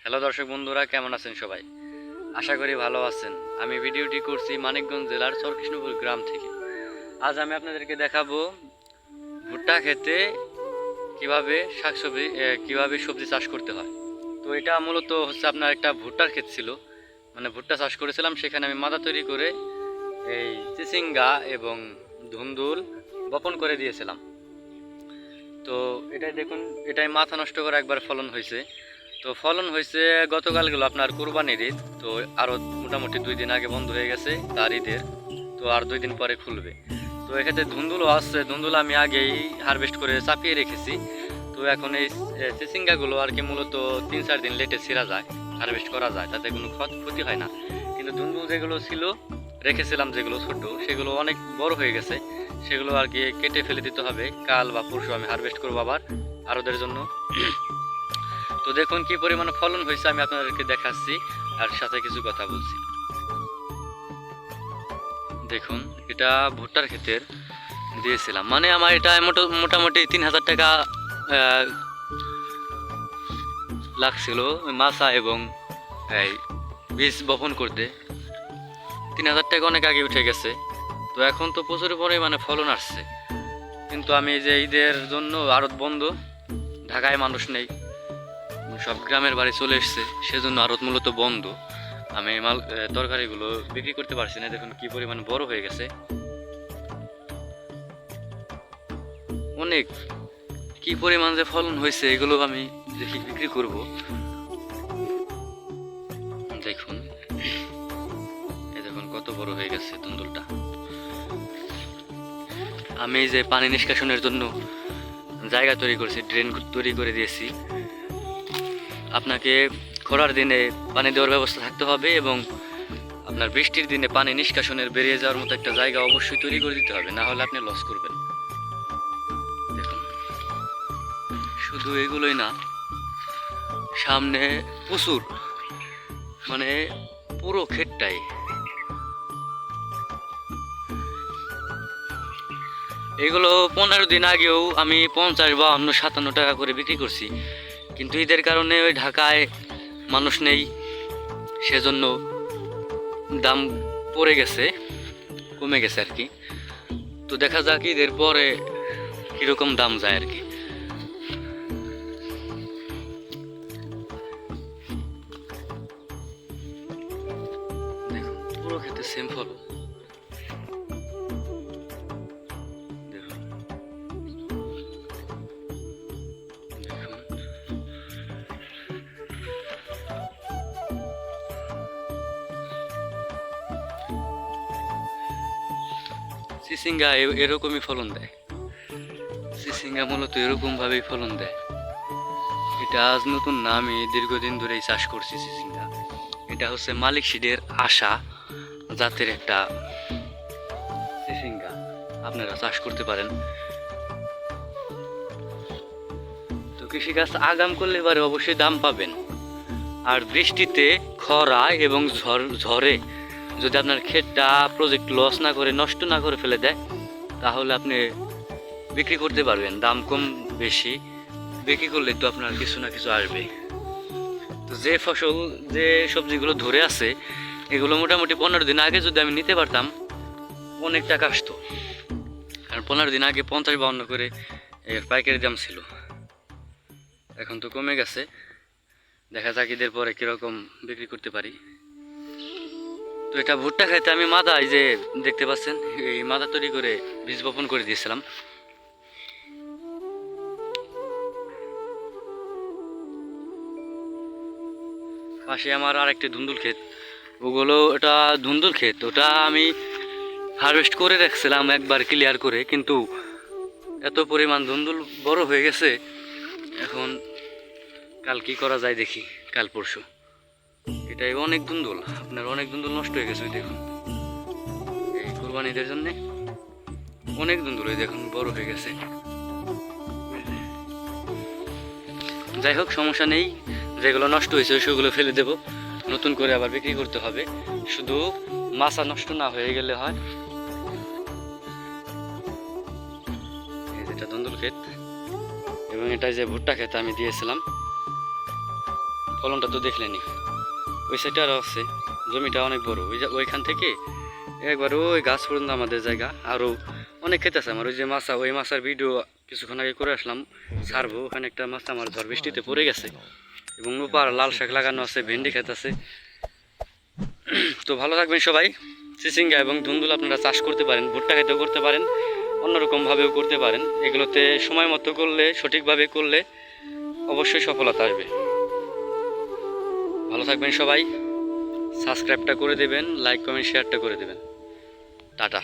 Hello দর্শক বন্ধুরা, কেমন আছেন সবাই? আশা করি ভালো আছেন। আমি ভিডিওটি করছি মানিকগঞ্জ জেলার চরকৃষ্ণপুর গ্রাম থেকে। আজ আমি আপনাদেরকে দেখাবো ভুট্টা ক্ষেতে কিভাবে কিভাবে সবজি চাষ করতে হয়। তো এটা মূলত হচ্ছে আপনার একটা ভুট্টার ক্ষেত ছিল, মানে ভুট্টা চাষ করেছিলাম। সেখানে আমি মাদা তৈরি করে এই চিচিঙ্গা এবং ধুন্দুল বপন করে দিয়েছিলাম। তো এটাই দেখুন, এটাই মাথা নষ্ট করে একবার ফলন হয়েছে। তো ফলন হয়েছে গতকালগুলো আপনার কুরবানির ঈদ। তো আরও মোটামুটি 2 দিন আগে বন্ধ হয়ে গেছে তার ঈদের। তো আর 2 দিন পরে খুলবে। তো এক্ষেত্রে ধুন্দুলও আসছে, ধুন্দুল আমি আগেই হারভেস্ট করে চাপিয়ে রেখেছি। তো এখন এই চিচিঙ্গাগুলো আর কি মূলত 3-4 দিন লেটে ছিঁড়া যায়, হারভেস্ট করা যায়, তাতে কোনো ক্ষতি হয় না। কিন্তু ধুন্দুল যেগুলো ছিল রেখেছিলাম, যেগুলো ছোট, সেগুলো অনেক বড় হয়ে গেছে। সেগুলো আর কি কেটে ফেলে দিতে হবে। কাল বা পরশু আমি হারভেস্ট করবো আবার আরোদের জন্য। তো দেখুন কি পরিমাণে ফলন হয়েছে, আমি আপনাদেরকে দেখাচ্ছি আর সাথে কিছু কথা বলছি। দেখুন, এটা ভুট্টার ক্ষেতের দিয়েছিলাম, মানে আমার এটা মোটামুটি 3,000 টাকা লাগছিল মাছা এবং এই বীজ বপন করতে। 3,000 টাকা অনেক আগে উঠে গেছে। তো এখন তো প্রচুর পরিমাণে ফলন আসছে, কিন্তু আমি যে ঈদের জন্য আড়ত বন্ধ, ঢাকায় মানুষ নেই, সব গ্রামের বাড়ি চলে এসছে, সেজন্য আড়ত মূলত বন্ধ। আমি তরকারিগুলো বিক্রি করতে পারছি না। দেখুন কি পরিমাণ বড় হয়ে গেছে, অনেক কি পরিমাণ যে ফলন হয়েছে, এগুলো আমি দেখি বিক্রি করব। দেখুন, এই দেখুন কত বড় হয়ে গেছে ধুন্দুলটা। আমি যে পানি নিষ্কাশনের জন্য জায়গা তৈরি করেছি, ড্রেন তৈরি করে দিয়েছি। আপনাকে খরার দিনে পানি দেওয়ার ব্যবস্থা থাকতে হবে এবং আপনার বৃষ্টির দিনে পানি নিষ্কাশনের বেরিয়ে যাওয়ার মতো একটা জায়গা অবশ্যই তৈরি করে দিতে হবে, না হলে আপনি লস করবেন। দেখুন, শুধু এগুলোই না, সামনে প্রচুর, মানে পুরো ক্ষেতটাই। এগুলো 15 দিন আগেও আমি 50, 52, 57 টাকা করে বিক্রি করছি, কিন্তু ঈদের কারণে ওই ঢাকায় মানুষ নেই, সেজন্য দাম পড়ে গেছে, কমে গেছে আর কি। তো দেখা যাক ঈদের পরে কিরকম দাম যায় আর কি। দেখুন পুরো ক্ষেতে সেম ফল। চিচিঙ্গা এরকমই ফলন দেয়। চিচিঙ্গা মূলত এরকম ভাবেই ফলন দেয়। এটা আজ নতুন না, আমি দীর্ঘদিন ধরেই চাষ করছি চিচিঙ্গা। এটা হচ্ছে মালিক সিডের আশা জাতের একটা চিচিঙ্গা, আপনারা চাষ করতে পারেন। তো কৃষিকাজ আগাম করলে এবারে অবশ্যই দাম পাবেন। আর বৃষ্টিতে, খরা এবং ঝড়ে যদি আপনার ক্ষেতটা প্রজেক্ট লস না করে, নষ্ট না করে ফেলে দেয়, তাহলে আপনি বিক্রি করতে পারবেন। দাম কম বেশি বিক্রি করলে তো আপনার কিছু না কিছু আসবে। তো যে ফসল, যে সবজিগুলো ধরে আছে, এগুলো মোটামুটি 15 দিন আগে যদি আমি নিতে পারতাম, অনেক টাকা আসতো। কারণ 15 দিন আগে 50-52 করে এর পাইকারি দাম ছিল, এখন তো কমে গেছে। দেখা যাক ঈদের পরে কীরকম বিক্রি করতে পারি। তো এটা ভুট্টা খাইতে আমি মাদা, এই যে দেখতে পাচ্ছেন, এই মাদা তৈরি করে বীজ বপন করে দিয়েছিলাম। পাশে আমার আর একটি ধুন্দুল ক্ষেত, ওটা ধুন্দুল ক্ষেত, ওটা আমি হারভেস্ট করে রাখছিলাম একবার ক্লিয়ার করে, কিন্তু এত পরিমাণ ধুন্দুল বড় হয়ে গেছে। এখন কাল কি করা যায় দেখি, কাল পরশু। এটাই অনেক ধুন্দুল, আপনার অনেক ধুন্দুল নষ্ট হয়ে গেছে। দেখুন এই কুরবানিদের জন্যে অনেক ধুন্দুল, এই দেখুন বড় হয়ে গেছে। যাই হোক, সমস্যা নেই, যেগুলো নষ্ট হয়েছে সেগুলো ফেলে দেব, নতুন করে আবার বিক্রি করতে হবে। শুধু মাছা নষ্ট না হয়ে গেলে হয়। এটা ধুন্দুল ক্ষেত এবং এটা যে ভুট্টা ক্ষেত আমি দিয়েছিলাম। ফলনটা তো দেখলেনি। ওই সাইডে আরও আছে, জমিটা অনেক বড়। ওইখান থেকে একবার ওই গাছ পর্যন্ত আমাদের জায়গা। আরও অনেক ক্ষেত আছে আমার। ওই যে মাছা, ওই মাছার ভিডিও কিছুক্ষণ আগে করে আসলাম, ছাড়বো। ওখানে একটা মাছ আমার ঝড় বৃষ্টিতে পড়ে গেছে। এবং নোপার লাল শাক লাগানো আছে, ভেন্ডি ক্ষেত আছে। তো ভালো থাকবেন সবাই। চিচিঙ্গা এবং ধুন্দুল আপনারা চাষ করতে পারেন, ভুট্টা ক্ষেতেও করতে পারেন, অন্যরকমভাবেও করতে পারেন। এগুলোতে সময় মতো করলে, সঠিকভাবে করলে অবশ্যই সফলতা আসবে। ভালো থাকবেন সবাই। সাবস্ক্রাইবটা করে দেবেন, লাইক কমেন্ট শেয়ারটা করে দেবেন। টাটা।